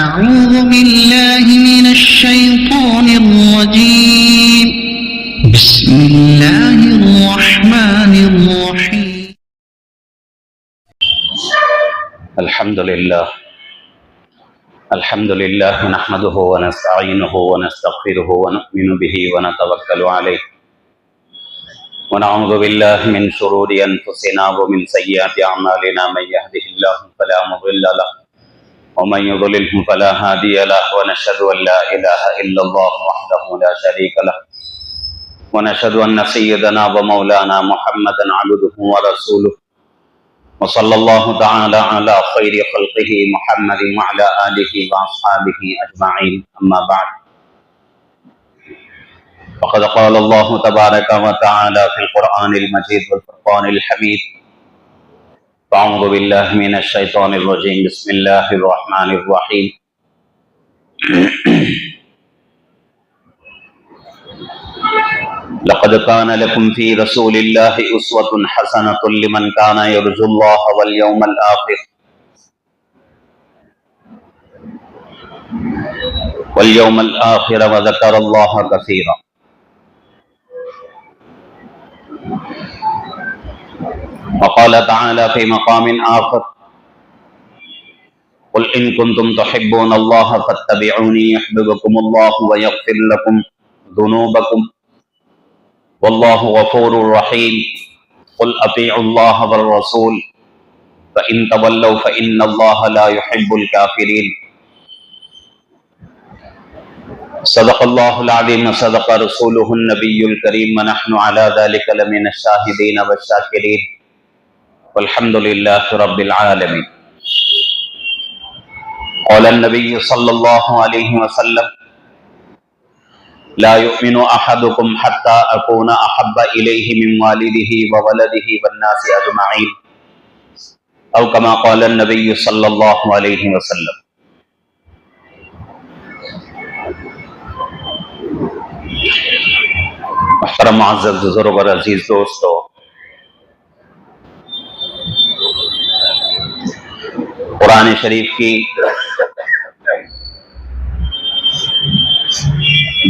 أعوذ بالله من الشيطان الرجيم. بسم الله الرحمن الرحيم. الحمد لله نحمده ونستعينه ونستغفره ونؤمن به ونتوكل عليه ونعوذ بالله من شرور أنفسنا ومن سيئات أعمالنا. من يهده الله فلا مضل له ومن يضلله فلا هادي له ونشهد أن لا إله إلا الله وحده لا شريك له ونشهد أن سيدنا ومولانا محمدا عبده ورسوله وصلى الله تعالى على خير خلقه محمد وعلى آله وأصحابه أجمعين. أما بعد، فقد قال الله تبارك وتعالى في القرآن المجيد والفرقان الحميد: أعوذ بالله من الشيطان الرجيم. بسم الله الرحمن الرحيم. لقد كان لكم في رسول الله أسوة حسنة لمن كان يرجو الله واليوم الآخر وذكر الله كثيرا. وقال تعالى في مقام آخر: قل إن كنتم تحبون الله فاتبعوني يحببكم الله ويغفر لكم ذنوبكم والله غفور رحيم. قل أطيعوا الله والرسول فإن تولوا فإن الله لا يحب الكافرين. صدق الله العظيم وصدق رسوله النبي الكريم ونحن على ذلك لمن الشاهدين والشاكرين والحمد لله رب العالمين. قال النبي صلى الله عليه وسلم: لا يؤمن أحدكم حتى أكون أحب إليه من والده وولده والناس أجمعين، أو كما قال النبي صلى الله عليه وسلم. محترم معزز بزرگ اور عزیز دوستو، قرآن شریف کی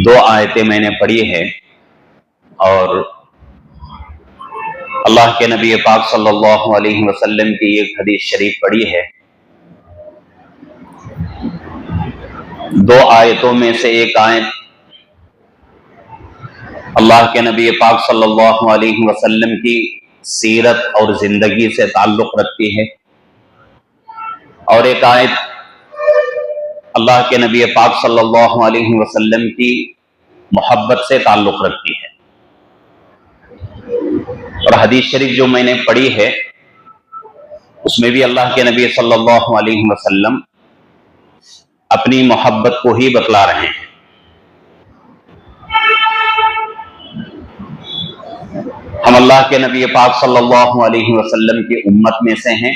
دو آیتیں میں نے پڑھی ہیں اور اللہ کے نبی پاک صلی اللہ علیہ وسلم کی ایک حدیث شریف پڑھی ہے. دو آیتوں میں سے ایک آیت اللہ کے نبی پاک صلی اللہ علیہ وسلم کی سیرت اور زندگی سے تعلق رکھتی ہے، اور ایک آیت اللہ کے نبی پاک صلی اللہ علیہ وسلم کی محبت سے تعلق رکھتی ہے. اور حدیث شریف جو میں نے پڑھی ہے اس میں بھی اللہ کے نبی صلی اللہ علیہ وسلم اپنی محبت کو ہی بتلا رہے ہیں. ہم اللہ کے نبی پاک صلی اللہ علیہ وسلم کی امت میں سے ہیں.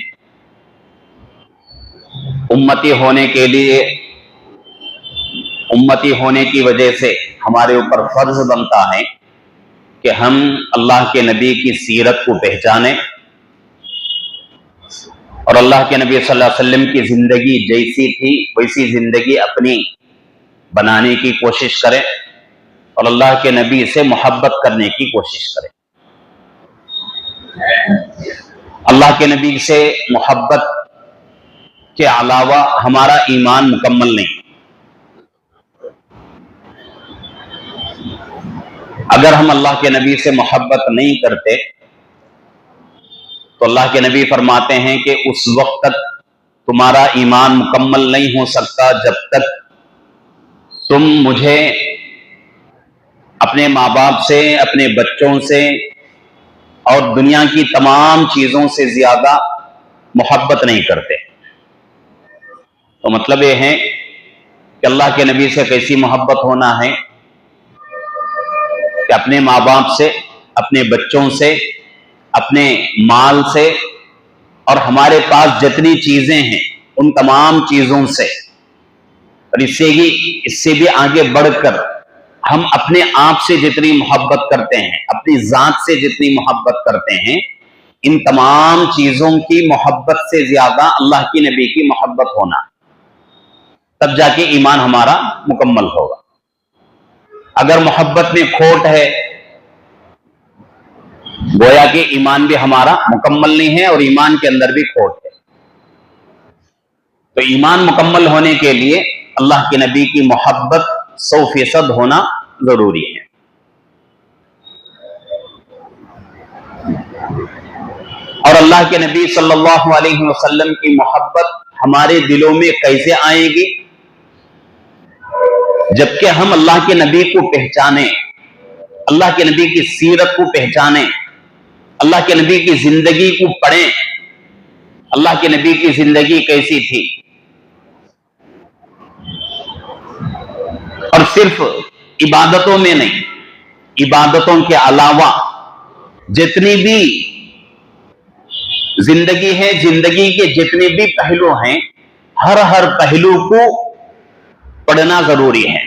امتی ہونے کی وجہ سے ہمارے اوپر فرض بنتا ہے کہ ہم اللہ کے نبی کی سیرت کو پہچانیں اور اللہ کے نبی صلی اللہ علیہ وسلم کی زندگی جیسی تھی ویسی زندگی اپنی بنانے کی کوشش کریں اور اللہ کے نبی سے محبت کرنے کی کوشش کریں. اللہ کے نبی سے محبت کے علاوہ ہمارا ایمان مکمل نہیں. اگر ہم اللہ کے نبی سے محبت نہیں کرتے تو اللہ کے نبی فرماتے ہیں کہ اس وقت تک تمہارا ایمان مکمل نہیں ہو سکتا جب تک تم مجھے اپنے ماں باپ سے، اپنے بچوں سے اور دنیا کی تمام چیزوں سے زیادہ محبت نہیں کرتے. تو مطلب یہ ہے کہ اللہ کے نبی سے کیسی محبت ہونا ہے کہ اپنے ماں باپ سے، اپنے بچوں سے، اپنے مال سے اور ہمارے پاس جتنی چیزیں ہیں ان تمام چیزوں سے، اور اس سے بھی آگے بڑھ کر ہم اپنے آپ سے جتنی محبت کرتے ہیں، اپنی ذات سے جتنی محبت کرتے ہیں، ان تمام چیزوں کی محبت سے زیادہ اللہ کی نبی کی محبت ہونا. تب جا کے ایمان ہمارا مکمل ہوگا. اگر محبت میں کھوٹ ہے گویا کہ ایمان بھی ہمارا مکمل نہیں ہے اور ایمان کے اندر بھی کھوٹ ہے. تو ایمان مکمل ہونے کے لیے اللہ کے نبی کی محبت 100% ہونا ضروری ہے. اور اللہ کے نبی صلی اللہ علیہ وسلم کی محبت ہمارے دلوں میں کیسے آئے گی؟ جبکہ ہم اللہ کے نبی کو پہچانیں، اللہ کے نبی کی سیرت کو پہچانیں، اللہ کے نبی کی زندگی کو پڑھیں. اللہ کے نبی کی زندگی کیسی تھی؟ اور صرف عبادتوں میں نہیں، عبادتوں کے علاوہ جتنی بھی زندگی ہے، زندگی کے جتنے بھی پہلو ہیں، ہر پہلو کو پڑھنا ضروری ہے.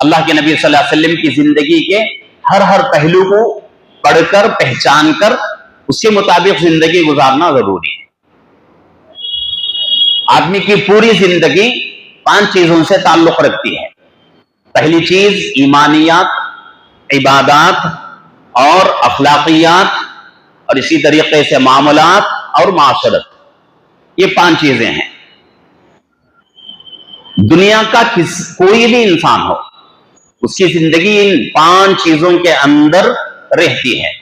اللہ کے نبی صلی اللہ علیہ وسلم کی زندگی کے ہر پہلو کو پڑھ کر پہچان کر اس کے مطابق زندگی گزارنا ضروری ہے. آدمی کی پوری زندگی 5 چیزوں سے تعلق رکھتی ہے. پہلی چیز ایمانیات، عبادات اور اخلاقیات، اور اسی طریقے سے معاملات اور معاشرت. یہ 5 چیزیں ہیں. دنیا کا کوئی بھی انسان ہو، اس کی زندگی ان 5 چیزوں کے اندر رہتی ہے.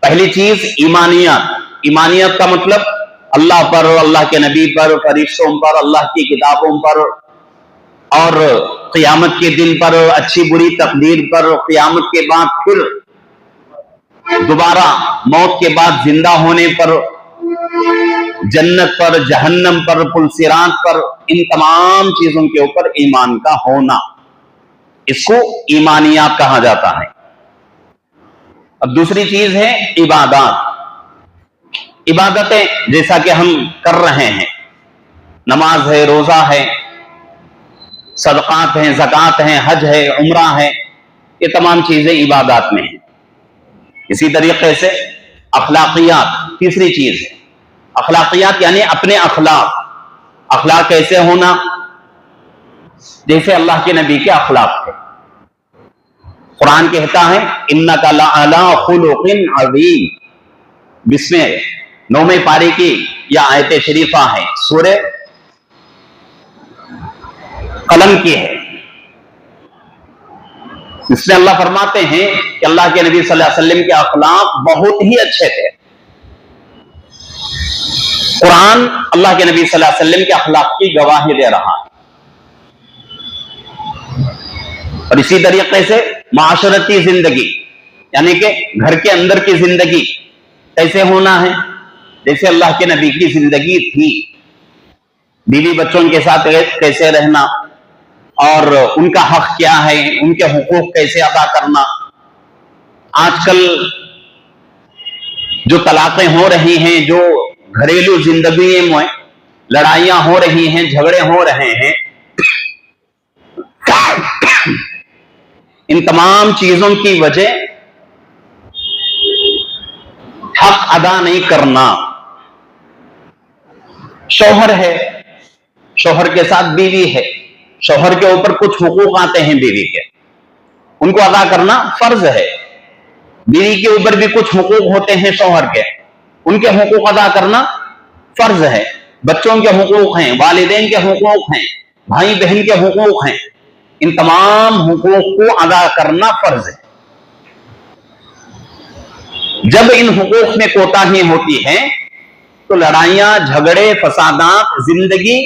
پہلی چیز ایمانیات. ایمانیات کا مطلب اللہ پر، اللہ کے نبی پر، فرشتوں پر، اللہ کی کتابوں پر، اور قیامت کے دن پر، اچھی بری تقدیر پر، قیامت کے بعد پھر دوبارہ موت کے بعد زندہ ہونے پر، جنت پر، جہنم پر، پل صراط پر، ان تمام چیزوں کے اوپر ایمان کا ہونا، اس کو ایمانیات کہا جاتا ہے. اب دوسری چیز ہے عبادات. عبادتیں جیسا کہ ہم کر رہے ہیں، نماز ہے، روزہ ہے، صدقات ہیں، زکوٰۃ ہیں، حج ہے، عمرہ ہے، یہ تمام چیزیں عبادات میں ہیں. اسی طریقے سے اخلاقیات تیسری چیز ہے. اخلاقیات یعنی اپنے اخلاق. اخلاق کیسے ہونا؟ جیسے اللہ کے نبی کے اخلاق تھے. قرآن کہتا ہے اِنَّكَ لَعَلَىٰ خُلُقٍ عَظِيمٍ. جس میں 9ویں پارے کی یہ آیت شریفہ ہے، سورہ قلم کی ہے. اس میں اللہ فرماتے ہیں کہ اللہ کے نبی صلی اللہ علیہ وسلم کے اخلاق بہت ہی اچھے تھے. قرآن اللہ کے نبی صلی اللہ علیہ وسلم کے اخلاق کی گواہی دے رہا ہے. اور اسی طریقے سے معاشرتی زندگی یعنی کہ گھر کے اندر کی زندگی کیسے ہونا ہے؟ جیسے اللہ کے نبی کی زندگی تھی. بیوی بچوں کے ساتھ کیسے رہنا، اور ان کا حق کیا ہے، ان کے حقوق کیسے ادا کرنا. آج کل جو طلاقیں ہو رہی ہیں، جو گھریلو زندگی میں لڑائیاں ہو رہی ہیں، جھگڑے ہو رہے ہیں، ان تمام چیزوں کی وجہ حق ادا نہیں کرنا. شوہر ہے، شوہر کے ساتھ بیوی ہے، شوہر کے اوپر کچھ حقوق آتے ہیں بیوی کے، ان کو ادا کرنا فرض ہے. بیوی کے اوپر بھی کچھ حقوق ہوتے ہیں شوہر کے، ان کے حقوق ادا کرنا فرض ہے. بچوں کے حقوق ہیں، والدین کے حقوق ہیں، بھائی بہن کے حقوق ہیں، ان تمام حقوق کو ادا کرنا فرض ہے. جب ان حقوق میں کوتاہی ہوتی ہے تو لڑائیاں، جھگڑے، فسادات، زندگی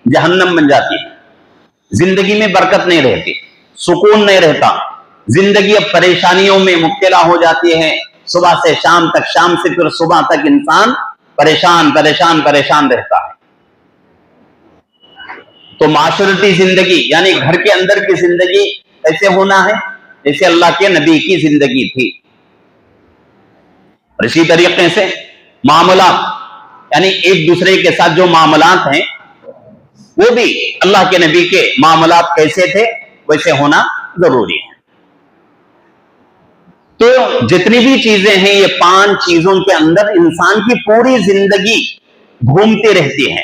جہنم بن جاتی ہے. زندگی میں برکت نہیں رہتی، سکون نہیں رہتا. زندگی اب پریشانیوں میں مبتلا ہو جاتی ہے. صبح سے شام تک، شام سے پھر صبح تک انسان پریشان پریشان پریشان رہتا ہے. تو معاشرتی زندگی یعنی گھر کے اندر کی زندگی ایسے ہونا ہے جیسے اللہ کے نبی کی زندگی تھی. اور اسی طریقے سے معاملات یعنی ایک دوسرے کے ساتھ جو معاملات ہیں وہ بھی اللہ کے نبی کے معاملات کیسے تھے ویسے ہونا ضروری ہے. تو جتنی بھی چیزیں ہیں یہ 5 چیزوں کے اندر انسان کی پوری زندگی گھومتی رہتی ہے.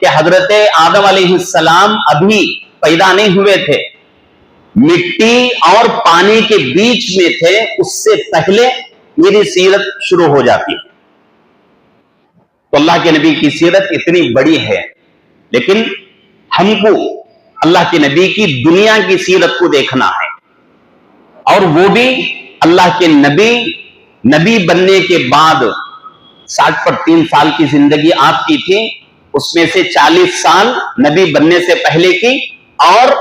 کہ حضرت آدم علیہ السلام ابھی پیدا نہیں ہوئے تھے، مٹی اور پانی کے بیچ میں تھے، اس سے پہلے میری سیرت شروع ہو جاتی ہے۔ تو اللہ کے نبی کی سیرت اتنی بڑی ہے، لیکن ہم کو اللہ کے نبی کی دنیا کی سیرت کو دیکھنا ہے، اور وہ بھی اللہ کے نبی بننے کے بعد 60 پر 3 سال کی زندگی آپ کی تھی، اس میں سے 40 سال نبی بننے سے پہلے کی، اور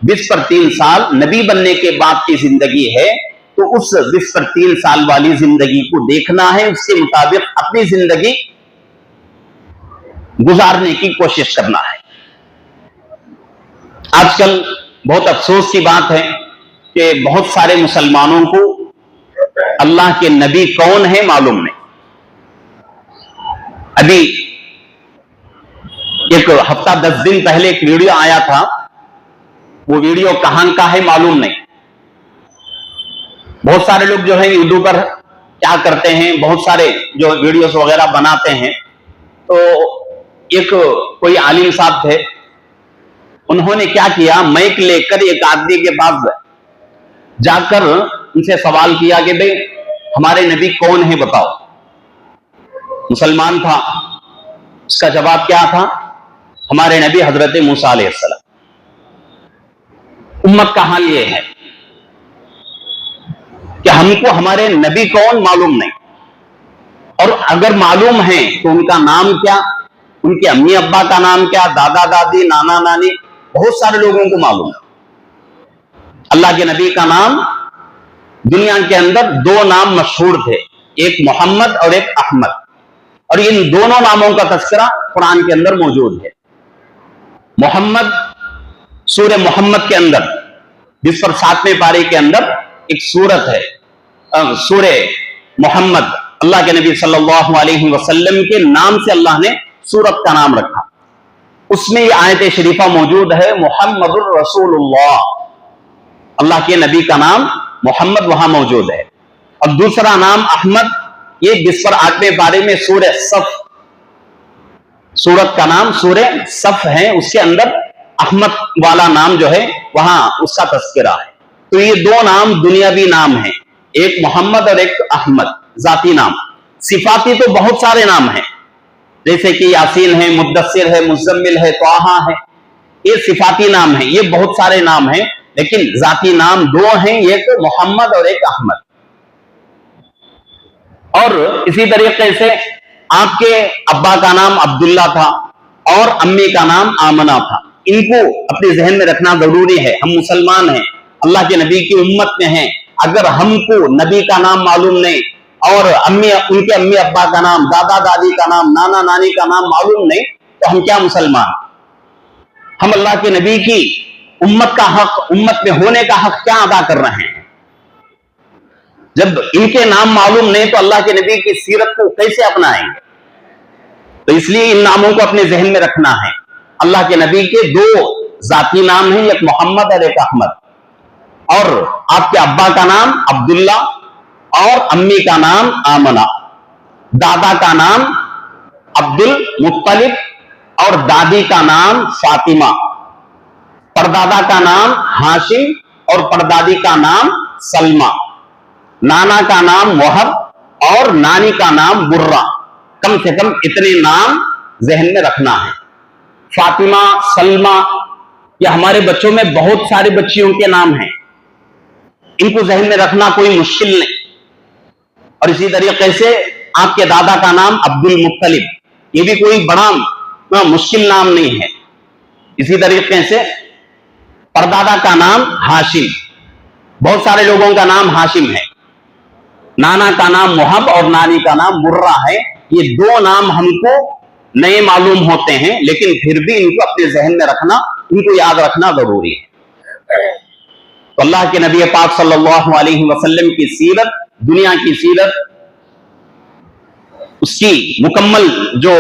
20 پر 3 سال نبی بننے کے بعد کی زندگی ہے۔ تو اس 20 پر 3 سال والی زندگی کو دیکھنا ہے، اس کے مطابق اپنی زندگی گزارنے کی کوشش کرنا ہے۔ آج کل بہت افسوس کی بات ہے کہ بہت سارے مسلمانوں کو اللہ کے نبی کون ہے معلوم نہیں۔ ابھی ایک ہفتہ 10 دن پہلے ایک ویڈیو آیا تھا، وہ ویڈیو کہاں کا ہے معلوم نہیں۔ بہت سارے لوگ جو ہیں یوٹیوب پر کیا کرتے ہیں، بہت سارے جو ویڈیوز وغیرہ بناتے ہیں، تو ایک کوئی عالم صاحب تھے، انہوں نے کیا کیا، مائک لے کر ایک آدمی کے پاس جا کر ان سے سوال کیا کہ بھئی ہمارے نبی کون ہیں بتاؤ۔ مسلمان تھا، اس کا جواب کیا تھا، ہمارے نبی حضرت موسیٰ علیہ السلام۔ امت کا حال یہ ہے کہ ہم کو ہمارے نبی کون معلوم نہیں، اور اگر معلوم ہے تو ان کا نام کیا، ان کے امی ابا کا نام کیا، دادا دادی نانا نانی، بہت سارے لوگوں کو معلوم ہے۔ اللہ کے نبی کا نام دنیا کے اندر 2 نام مشہور تھے، ایک محمد اور ایک احمد، اور ان دونوں ناموں کا تذکرہ قرآن کے اندر موجود ہے۔ محمد سورہ محمد کے اندر، جس پر 7ویں پارے کے اندر ایک سورت ہے، سورہ محمد، اللہ کے نبی صلی اللہ علیہ وسلم کے نام سے اللہ نے سورت کا نام رکھا۔ اس میں یہ آیت شریفہ موجود ہے، محمد الرسول اللہ، اللہ کے نبی کا نام محمد وہاں موجود ہے۔ اور دوسرا نام احمد، یہ جس پر 8ویں پارے میں سورہ صف، سورت کا نام سورہ صف ہے، اس کے اندر احمد والا نام جو ہے وہاں اس کا تذکرہ ہے۔ تو یہ 2 نام دنیاوی نام ہیں، ایک محمد اور ایک احمد، ذاتی نام۔ صفاتی تو بہت سارے نام ہیں، جیسے کہ یاسین ہے، مدثر ہے، مزمل ہے، طٰہٰ ہے، یہ صفاتی نام ہیں، یہ بہت سارے نام ہیں، لیکن ذاتی نام 2 ہیں، ایک محمد اور ایک احمد۔ اور اسی طریقے سے آپ کے ابا کا نام عبداللہ تھا اور امی کا نام آمنہ تھا، ان کو اپنے ذہن میں رکھنا ضروری ہے۔ ہم مسلمان ہیں، اللہ کے نبی کی امت میں ہیں، اگر ہم کو نبی کا نام معلوم نہیں اور ان کے امی ابا کا نام، دادا دادی کا نام، نانا نانی کا نام معلوم نہیں، تو ہم کیا مسلمان؟ ہم اللہ کے نبی کی امت کا حق، امت میں ہونے کا حق کیا ادا کر رہے ہیں؟ جب ان کے نام معلوم نہیں تو اللہ کے نبی کی سیرت کو کیسے اپنائیں گے؟ تو اس لیے ان ناموں کو اپنے ذہن میں رکھنا ہے۔ اللہ کے نبی کے 2 ذاتی نام ہیں، ایک محمد اور ایک احمد، اور آپ کے ابا کا نام عبداللہ اور امی کا نام آمنہ، دادا کا نام عبد المطلب اور دادی کا نام فاطمہ، پردادا کا نام ہاشم اور پردادی کا نام سلمہ، نانا کا نام وہب اور نانی کا نام برہ۔ کم سے کم اتنے نام ذہن میں رکھنا ہے۔ فاطمہ، سلمہ، یہ ہمارے بچوں میں بہت سارے بچیوں کے نام ہیں، ان کو ذہن میں رکھنا کوئی مشکل نہیں۔ اور اسی طریقے سے آپ کے دادا کا نام عبد المطلب، یہ بھی کوئی بڑا مشکل نام نہیں ہے۔ اسی طریقے سے پردادا کا نام ہاشم، بہت سارے لوگوں کا نام ہاشم ہے، نانا کا نام وہب اور نانی کا نام برہ ہے۔ یہ 2 نام ہم کو نئے معلوم ہوتے ہیں، لیکن پھر بھی ان کو اپنے ذہن میں رکھنا، ان کو یاد رکھنا ضروری ہے۔ تو اللہ کے نبی پاک صلی اللہ علیہ وسلم کی سیرت، دنیا کی سیرت، اس کی مکمل جو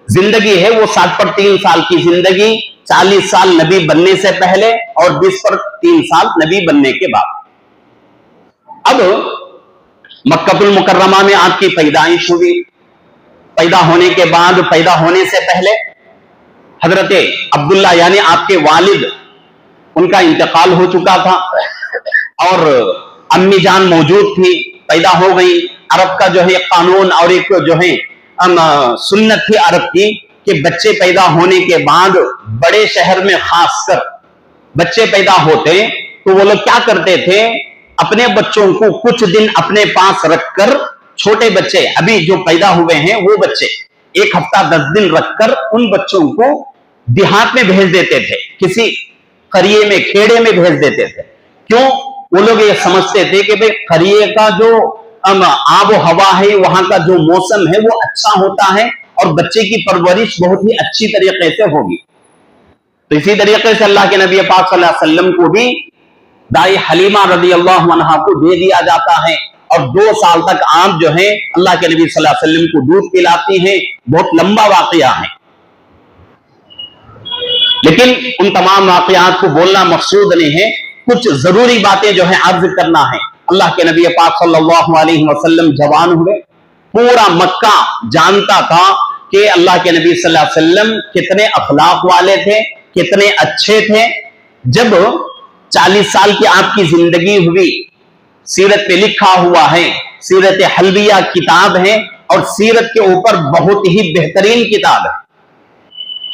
زندگی ہے وہ 60 پر 3 سال کی زندگی، 40 سال نبی بننے سے پہلے اور 20 پر 3 سال نبی بننے کے بعد۔ اب مکہ المکرمہ میں آپ کی پیدائش ہوئی، پیدا ہونے کے بعد، پیدا ہونے سے پہلے حضرت عبداللہ یعنی آپ کے والد ان کا انتقال ہو چکا تھا اور امی جان موجود تھی، پیدا ہو گئی. عرب کا جو ہے قانون اور ایک جو ہے سنت تھی عرب کی کہ بچے پیدا ہونے کے بعد بڑے شہر میں خاص کر بچے پیدا ہوتے تو وہ لوگ کیا کرتے تھے، اپنے بچوں کو کچھ دن اپنے پاس رکھ کر، چھوٹے بچے ابھی جو پیدا ہوئے ہیں وہ بچے 1 ہفتہ 10 دن رکھ کر ان بچوں کو دیہات میں بھیج دیتے تھے، کسی قریے میں کھیڑے میں بھیج دیتے تھے. کیوں؟ وہ لوگ یہ سمجھتے تھے کہ بھئی قریے کا جو آب و ہوا ہے، وہاں کا جو موسم ہے وہ اچھا ہوتا ہے اور بچے کی پرورش بہت ہی اچھی طریقے سے ہوگی. تو اسی طریقے سے اللہ کے نبی پاک صلی اللہ علیہ وسلم کو بھی دائی حلیمہ رضی اللہ عنہا کو دے دیا جاتا ہے اور 2 سال تک آپ جو ہیں اللہ کے نبی صلی اللہ علیہ وسلم کو دودھ پلاتی ہیں. بہت لمبا واقعہ ہے، لیکن ان تمام واقعات کو بولنا مقصود نہیں ہے. کچھ ضروری باتیں جو ہیں عرض کرنا ہے. اللہ کے نبی پاک صلی اللہ علیہ وسلم جوان ہوئے، پورا مکہ جانتا تھا کہ اللہ کے نبی صلی اللہ علیہ وسلم کتنے اخلاق والے تھے، کتنے اچھے تھے. جب 40 سال کی آپ کی زندگی ہوئی، سیرت پہ لکھا ہوا ہے، سیرت حلبیہ کتاب ہے اور سیرت کے اوپر بہت ہی بہترین کتاب ہے.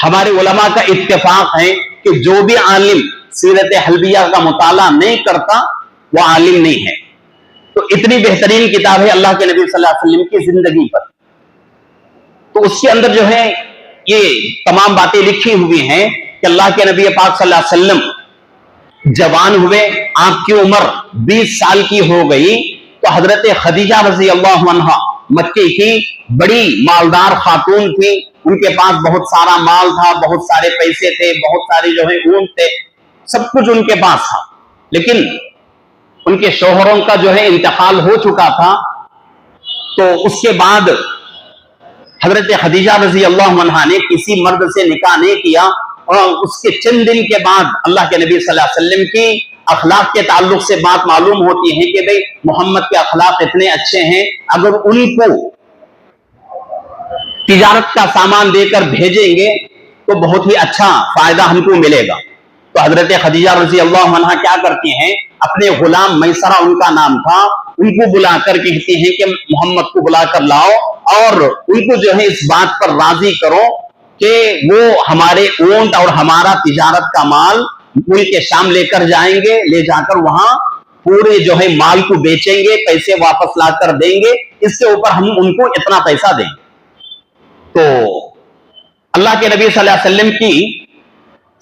ہمارے علماء کا اتفاق ہے کہ جو بھی عالم سیرت حلبیہ کا مطالعہ نہیں کرتا وہ عالم نہیں ہے. تو اتنی بہترین کتاب ہے اللہ کے نبی صلی اللہ علیہ وسلم کی زندگی پر. تو اس کے اندر جو ہے یہ تمام باتیں لکھی ہوئی ہیں کہ اللہ کے نبی پاک صلی اللہ علیہ وسلم جوان ہوئے، آپ کی عمر 20 سال کی ہو گئی تو حضرت خدیجہ رضی اللہ عنہا مکے کی بڑی مالدار خاتون تھی. ان کے پاس بہت سارا مال تھا، بہت سارے پیسے تھے، بہت سارے جو ہے اونٹ تھے، سب کچھ ان کے پاس تھا. لیکن ان کے شوہروں کا جو ہے انتقال ہو چکا تھا. تو اس کے بعد حضرت خدیجہ رضی اللہ عنہا نے کسی مرد سے نکاح نہیں کیا اور اس کے چند دن کے بعد اللہ کے نبی صلی اللہ علیہ وسلم کی اخلاق کے تعلق سے بات معلوم ہوتی ہے کہ بھئی محمد کے اخلاق اتنے اچھے ہیں، اگر ان کو تجارت کا سامان دے کر بھیجیں گے تو بہت ہی اچھا فائدہ ہم کو ملے گا. تو حضرت خدیجہ رضی اللہ عنہا کیا کرتی ہیں، اپنے غلام میسرہ ان کا نام تھا، ان کو بلا کر کہتی ہیں کہ محمد کو بلا کر لاؤ اور ان کو جو ہے اس بات پر راضی کرو کہ وہ ہمارے اونٹ اور ہمارا تجارت کا مال ملک شام لے کر جائیں گے، لے جا کر وہاں پورے جو ہے مال کو بیچیں گے، پیسے واپس لا کر دیں گے، اس کے اوپر ہم ان کو اتنا پیسہ دیں گے. تو اللہ کے نبی صلی اللہ علیہ وسلم کی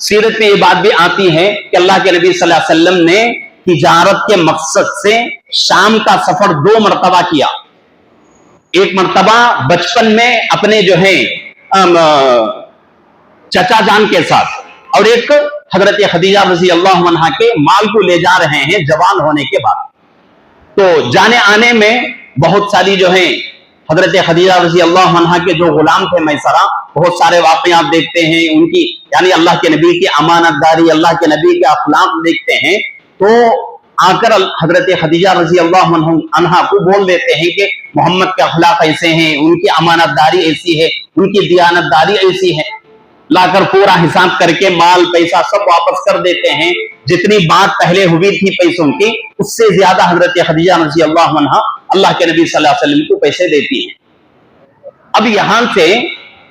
سیرت میں یہ بات بھی آتی ہے کہ اللہ کے نبی صلی اللہ علیہ وسلم نے تجارت کے مقصد سے شام کا سفر 2 مرتبہ کیا. ایک مرتبہ بچپن میں اپنے جو ہے چچا جان کے ساتھ اور ایک حضرت خدیجہ رضی اللہ عنہا کے مال کو لے جا رہے ہیں جوان ہونے کے بعد. تو جانے آنے میں بہت ساری جو ہے حضرت خدیجہ رضی اللہ عنہا کے جو غلام تھے میسرہ، بہت سارے واقعات دیکھتے ہیں ان کی، یعنی اللہ کے نبی کی امانت داری، اللہ کے نبی کے اخلاق دیکھتے ہیں. تو آ کر حضرت خدیجہ رضی اللہ عنہا کو بول دیتے ہیں کہ محمد کے اخلاق ایسے ہیں، ان کی امانت داری ایسی ہے، ان کی دیانت داری ایسی ہے. لا کر پورا حساب کر کے مال پیسہ سب واپس کر دیتے ہیں. جتنی بات پہلے ہوئی تھی پیسوں کی، اس سے زیادہ حضرت خدیجہ رضی اللہ عنہا اللہ کے نبی صلی اللہ علیہ وسلم کو پیسے دیتی ہیں. اب یہاں سے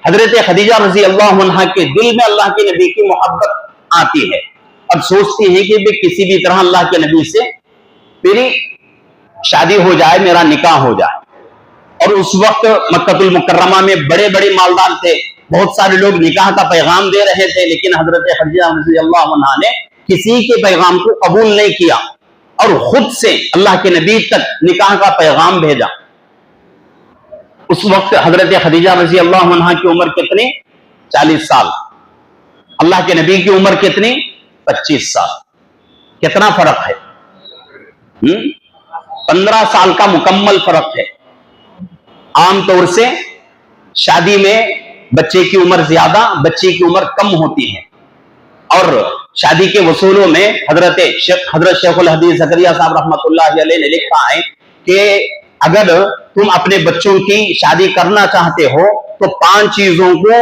حضرت خدیجہ رضی اللہ عنہا کے دل میں اللہ کے نبی کی محبت آتی ہے. اب سوچتی ہیں کہ کسی بھی طرح اللہ کے نبی سے میری شادی ہو جائے، میرا نکاح ہو جائے. اور اس وقت مکہ المکرمہ میں بڑے بڑے مالدار تھے، بہت سارے لوگ نکاح کا پیغام دے رہے تھے، لیکن حضرت خدیجہ رضی اللہ عنہا نے کسی کے پیغام کو قبول نہیں کیا اور خود سے اللہ کے نبی تک نکاح کا پیغام بھیجا. اس وقت حضرت خدیجہ رضی اللہ عنہا کی عمر کتنی؟ 40 سال. اللہ کے نبی کی عمر کتنی؟ 25 سال. کتنا فرق ہے؟ 15 سال کا مکمل فرق ہے. عام طور سے شادی میں بچے کی عمر زیادہ، بچے کی عمر کم ہوتی ہے. اور شادی کے وصولوں میں حضرت شیخ الحدیث زکریا صاحب رحمۃ اللہ علیہ نے لکھا ہے کہ اگر تم اپنے بچوں کی شادی کرنا چاہتے ہو تو 5 چیزوں کو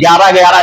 11-11